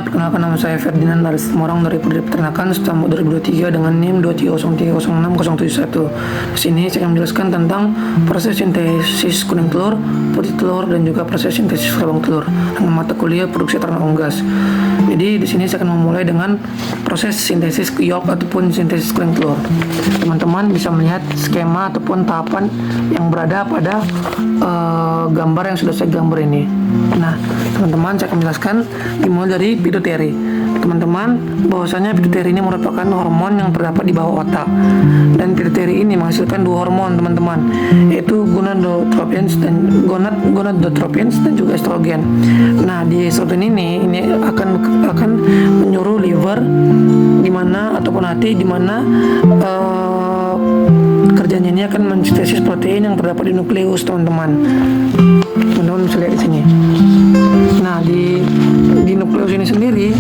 perkenalkan nama saya Ferdinand dari Semarang dari Peternakan Stambo 2023 dengan NIM 230306071. Di sini saya akan menjelaskan tentang proses sintesis kuning telur, putih telur, dan juga proses sintesis rabang telur dengan mata kuliah produksi ternak unggas. Jadi di sini saya akan memulai dengan proses sintesis yolk ataupun sintesis kuning telur. Teman-teman bisa melihat skema ataupun tahapan yang berada pada gambar yang sudah saya gambar ini. Nah, teman-teman saya akan menjelaskan dimulai dari pituitary. Teman-teman, bahwasanya pituitary ini merupakan hormon yang terdapat di bawah otak, dan pituitary ini menghasilkan dua hormon, teman-teman, yaitu gonadotropins dan juga estrogen. Nah, di estrogen ini akan menyuruh liver di mana ataupun hati di mana kerjanya ini akan mensintesis protein yang terdapat di nukleus, teman-teman. Teman-teman bisa lihat di sini. Nah, di nukleus ini sendiri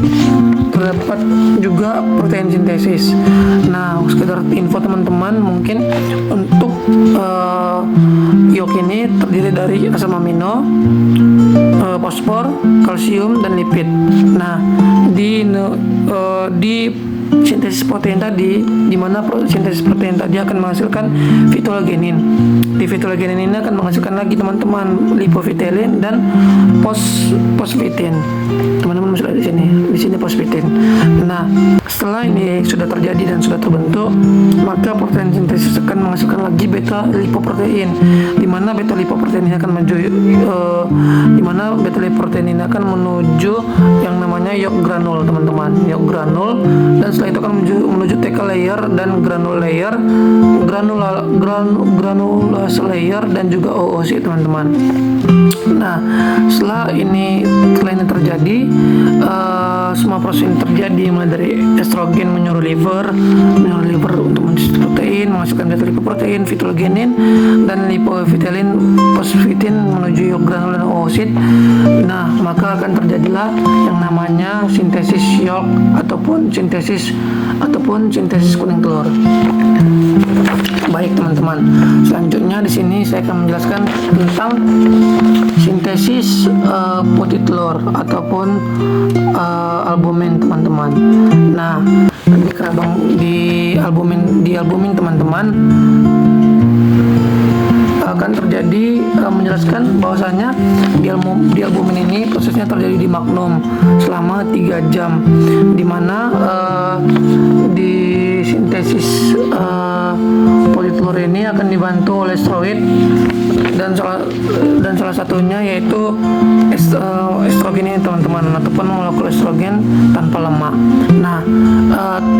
terdapat juga protein sintesis. Nah, sekedar info teman-teman, mungkin untuk yolk ini terdiri dari asam amino, fosfor, kalsium, dan lipid. Nah, di sintesis protein tadi, di mana sintesis protein tadi akan menghasilkan phytolaginin. Di phytolaginin ini akan menghasilkan lagi, teman-teman, lipofetilin dan fosfitin. Teman-teman bisa lihat di sini. Di sini fosfitin. Nah, setelah ini sudah terjadi dan sudah terbentuk, maka protein sintesis akan menghasilkan lagi beta lipoprotein, di mana beta lipoprotein ini akan menuju yang namanya yolk granul, teman-teman. Yolk granul, dan setelah itu akan menuju theca layer dan granule layer, granulase layer, dan juga oosit, teman-teman. Nah, setelah ini terjadi, semua proses ini terjadi mulai dari estrogen menyuruh liver untuk mensintesis protein, menghasilkan beta lipoprotein, phytolaginin, dan lipofetilin, fosfitin menuju yolk granul dan oosit. Nah, maka akan terjadilah yang namanya sintesis yolk ataupun sintesis kuning telur. Baik, teman-teman. Selanjutnya di sini saya akan menjelaskan tentang sintesis putih telur ataupun albumin, teman-teman. Nah, di albumin, teman-teman, akan terjadi menjelaskan bahwasanya di albumin ini prosesnya terjadi di magnum selama 3 jam, di mana di sintesis putih telur ini akan dibantu oleh steroid dan salah satunya yaitu estrogen ini, teman-teman, ataupun molekul estrogen tanpa lemak. Nah,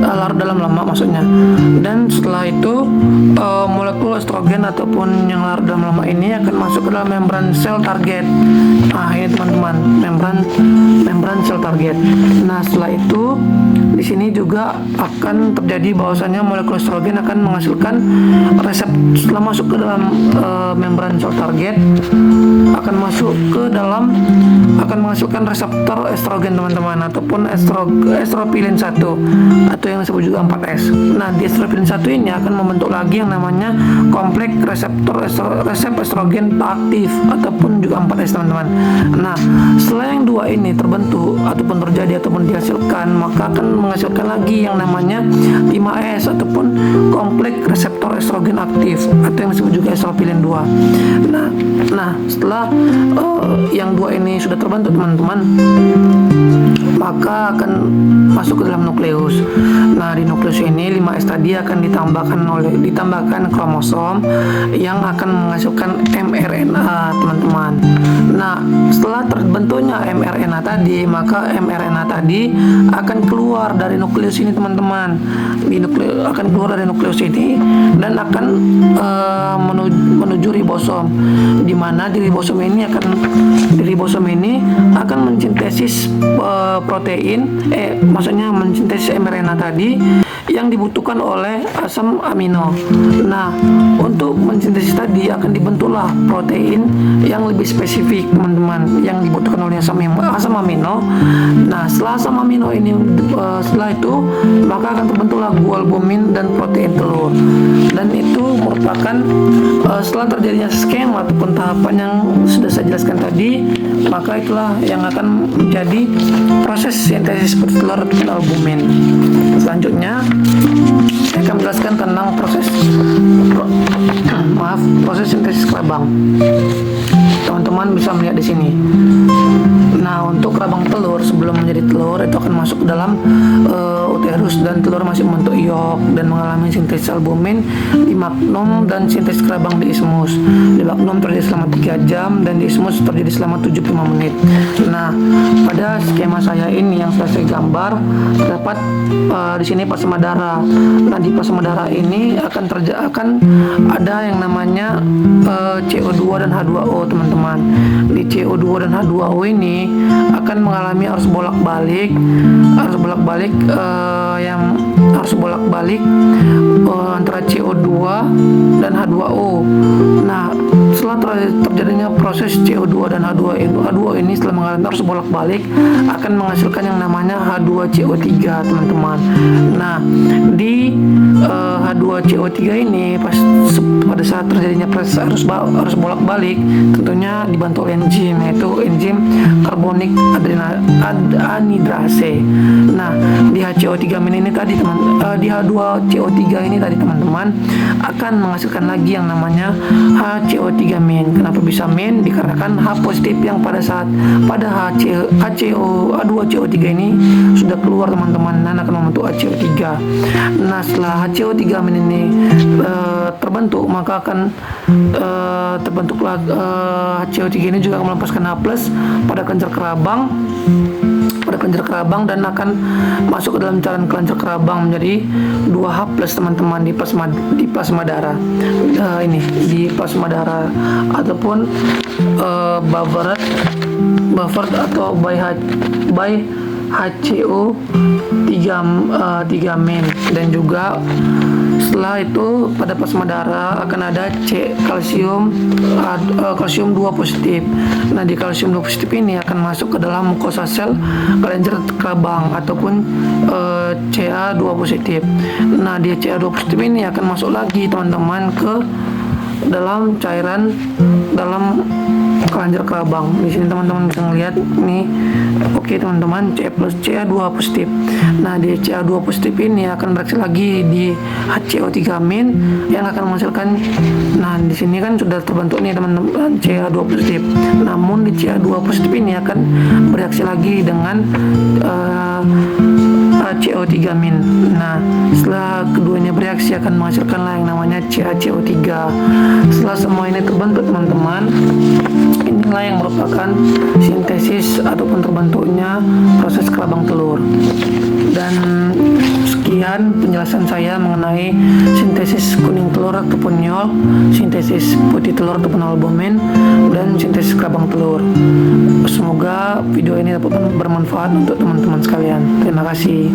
larut dalam lemak maksudnya. Dan setelah itu molekul estrogen ataupun yang larut dalam lemak ini akan masuk ke dalam membran sel target. Nah, ini, teman-teman, membran sel target. Nah, setelah itu di sini juga akan terjadi bahwasanya molekul estrogen akan menghasilkan setelah masuk ke dalam membran sel target akan menghasilkan reseptor estrogen, teman-teman, ataupun estropilin 1 atau yang disebut juga 4S. Nah, di estropilin 1 ini akan membentuk lagi yang namanya kompleks reseptor estrogen aktif ataupun juga 4S, teman-teman. Nah, setelah yang dua ini terbentuk ataupun terjadi ataupun dihasilkan, maka akan menghasilkan lagi yang namanya 5S ataupun kompleks reseptor estrogen aktif atau yang disebut juga estropilin 2. Nah, setelah yang dua ini sudah terbentuk, teman-teman, maka akan masuk ke dalam nukleus. Nah, di nukleus ini 5S tadi akan ditambahkan kromosom yang akan menghasilkan mRNA, teman-teman. Nah, setelah terbentuknya mRNA tadi, maka mRNA tadi akan keluar dari nukleus ini, teman-teman. Akan keluar dari nukleus ini dan akan menuju ribosom, di mana di ribosom ini akan mensintesis mensintesis mRNA tadi yang dibutuhkan oleh asam amino. Nah, untuk mensintesis tadi akan dibentuklah protein yang lebih spesifik, teman-teman, yang dibutuhkan oleh asam amino. Nah, setelah asam amino ini setelah itu maka akan terbentuklah gualbumin dan protein telur. Dan itu merupakan setelah terjadinya skema ataupun tahapan yang sudah saya jelaskan tadi, maka itulah yang akan menjadi proses proses sintesis putih telur ataupun albumin. Selanjutnya saya akan menjelaskan tentang proses sintesis kelabang. Teman-teman bisa melihat di sini. Nah, untuk kelabang telur sebelum menjadi telur itu akan masuk ke dalam uterus, dan telur masih membentuk iok dan mengalami sintesis albumin di magnum dan sintesis kelabang di ismus. Di magnum terjadi selama 3 jam dan di ismus terjadi selama 75 menit. Nah, pada skema saya ini yang sudah saya gambar terdapat di sini plasma darah. Nah, di plasma darah ini akan ada yang namanya CO2 dan H2O, teman-teman. Di CO2 dan H2O ini akan mengalami arus bolak-balik antara CO2 dan H2O. Nah, setelah terjadinya proses CO2 dan H2O ini setelah mengalami arus bolak-balik akan menghasilkan yang namanya H2CO3, teman-teman. Nah, di H2CO3 ini pada saat terjadinya proses arus bolak-balik tentunya dibantu oleh enzim, yaitu enzim karbonik anhidrase. Nah, di HCO3- ini tadi di H2CO3 ini tadi, teman-teman, akan menghasilkan lagi yang namanya HCO3-. Kenapa bisa min? Dikarenakan H positif yang pada H2CO3 ini sudah keluar, teman-teman, dan akan membentuk HCO3. Nah, setelah HCO3- ini terbentuk, maka akan terbentuklah HCO3 ini juga akan melepaskan H+ pada kelenjar kerabang dan akan masuk ke dalam cairan kelenjar kerabang menjadi 2H+, teman-teman, di plasma darah. Ini di plasma darah ataupun buffered atau by HCO3-. Dan juga setelah itu pada plasma darah akan ada kalsium 2 positif. Nah, di kalsium 2 positif ini akan masuk ke dalam mukosa sel kelenjar kerabang ataupun Ca2 positif. Nah, di Ca2 positif ini akan masuk lagi, teman-teman, ke dalam cairan dalam kelenjar kerabang. Di sini teman-teman bisa melihat nih. Oke, teman-teman, Ca2 positif. Nah, di Ca2 positif ini akan bereaksi lagi di HCO3- yang akan menghasilkan. Nah, di sini kan sudah terbentuk nih, teman-teman, Ca2 positif. Namun di Ca2 positif ini akan bereaksi lagi dengan HCO3-. Nah, setelah keduanya bereaksi akan menghasilkan yang namanya CaCO3. Setelah semua ini terbentuk, teman-teman, inilah yang merupakan sintesis ataupun terbentuknya proses kelabang telur. Dan sekian penjelasan saya mengenai sintesis kuning telur ataupun nyol, sintesis putih telur ataupun albumin, dan sintesis kelabang telur. Semoga video ini dapat bermanfaat untuk teman-teman sekalian. Terima kasih.